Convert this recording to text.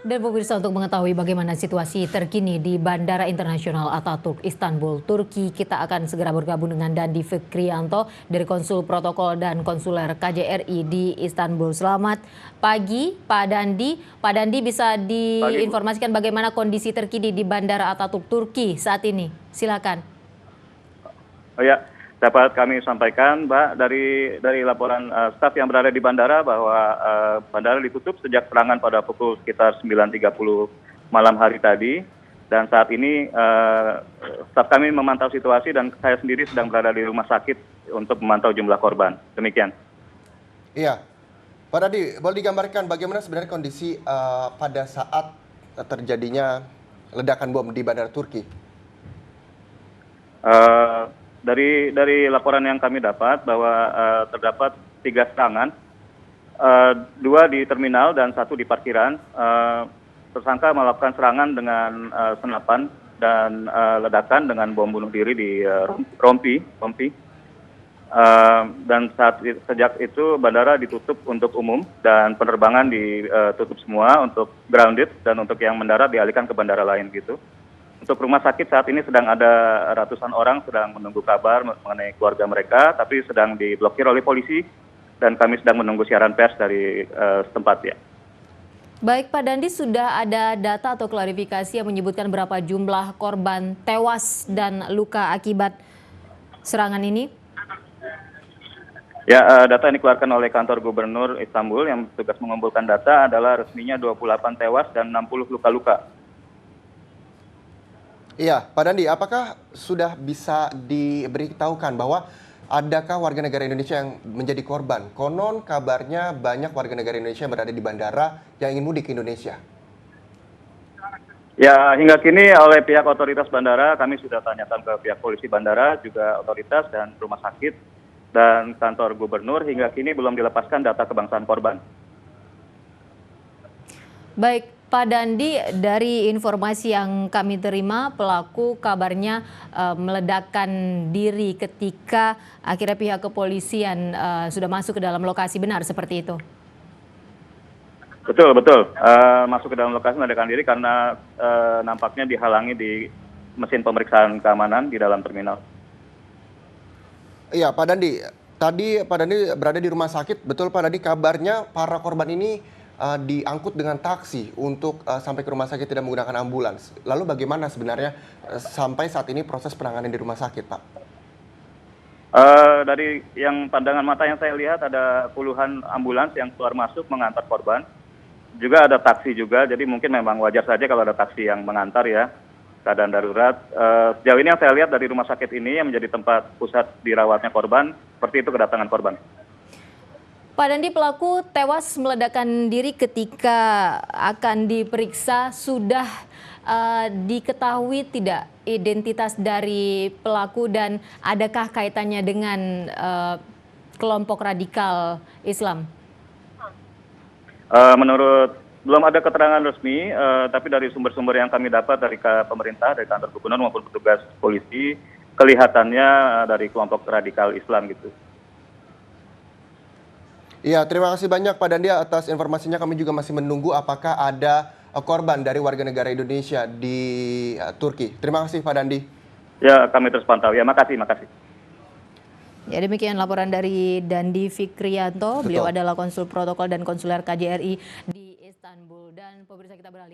Dan pemirsa, untuk mengetahui bagaimana situasi terkini di Bandara Internasional Ataturk Istanbul, Turki, kita akan segera bergabung dengan Dandi Fikrianto dari Konsul Protokol dan Konsuler KJRI di Istanbul. Selamat pagi Pak Dandi. Pak Dandi, bisa Pagi, Bu. diinformasikan bagaimana kondisi terkini di Bandara Ataturk Turki saat ini? Silakan. Oh ya, dapat kami sampaikan, Mbak, dari laporan staf yang berada di bandara bahwa bandara ditutup sejak serangan pada pukul sekitar 9.30 malam hari tadi. Dan saat ini staf kami memantau situasi dan saya sendiri sedang berada di rumah sakit untuk memantau jumlah korban. Demikian. Iya, Pak Dadi, boleh digambarkan bagaimana sebenarnya kondisi pada saat terjadinya ledakan bom di Bandara Turki? Dari laporan yang kami dapat bahwa terdapat 3 serangan, 2 di terminal dan 1 di parkiran. Tersangka melakukan serangan dengan senapan dan ledakan dengan bom bunuh diri di rompi. Dan sejak itu bandara ditutup untuk umum dan penerbangan ditutup semua untuk grounded, dan untuk yang mendarat dialihkan ke bandara lain gitu. Untuk rumah sakit saat ini sedang ada ratusan orang sedang menunggu kabar mengenai keluarga mereka, tapi sedang diblokir oleh polisi dan kami sedang menunggu siaran pers dari setempat ya. Baik Pak Dandi, sudah ada data atau klarifikasi yang menyebutkan berapa jumlah korban tewas dan luka akibat serangan ini? Ya, data yang dikeluarkan oleh kantor Gubernur Istanbul yang bertugas mengumpulkan data adalah resminya 28 tewas dan 60 luka-luka. Iya, Pak Dandi, apakah sudah bisa diberitahukan bahwa adakah warga negara Indonesia yang menjadi korban? Konon kabarnya banyak warga negara Indonesia yang berada di bandara yang ingin mudik ke Indonesia. Ya, hingga kini oleh pihak otoritas bandara, kami sudah tanyakan ke pihak polisi bandara, juga otoritas dan rumah sakit dan kantor gubernur, hingga kini belum dilepaskan data kebangsaan korban. Baik Pak Dandi, dari informasi yang kami terima, pelaku kabarnya meledakkan diri ketika akhirnya pihak kepolisian sudah masuk ke dalam lokasi, benar seperti itu? Betul. Masuk ke dalam lokasi meledakkan diri karena nampaknya dihalangi di mesin pemeriksaan keamanan di dalam terminal. Iya, Pak Dandi, tadi Pak Dandi berada di rumah sakit, betul Pak Dandi, kabarnya para korban ini diangkut dengan taksi untuk sampai ke rumah sakit, tidak menggunakan ambulans. Lalu bagaimana sebenarnya sampai saat ini proses penanganan di rumah sakit, Pak? Dari yang pandangan mata yang saya lihat ada puluhan ambulans yang keluar masuk mengantar korban. Juga ada taksi juga, jadi mungkin memang wajar saja kalau ada taksi yang mengantar ya, keadaan darurat. Sejauh ini yang saya lihat dari rumah sakit ini yang menjadi tempat pusat dirawatnya korban, seperti itu kedatangan korban. Pak Dandi, pelaku tewas meledakkan diri ketika akan diperiksa. Sudah diketahui tidak identitas dari pelaku dan adakah kaitannya dengan kelompok radikal Islam? Belum ada keterangan resmi, tapi dari sumber-sumber yang kami dapat dari pemerintah, dari kantor gubernur maupun petugas polisi, kelihatannya dari kelompok radikal Islam gitu. Iya, terima kasih banyak Pak Dandi atas informasinya. Kami juga masih menunggu apakah ada korban dari warga negara Indonesia di Turki. Terima kasih Pak Dandi. Ya, kami terus pantau. Ya, makasih. Ya, demikian laporan dari Dandi Fikrianto. Beliau adalah Konsul Protokol dan Konsuler KJRI di Istanbul. Dan pemirsa, kita beralih.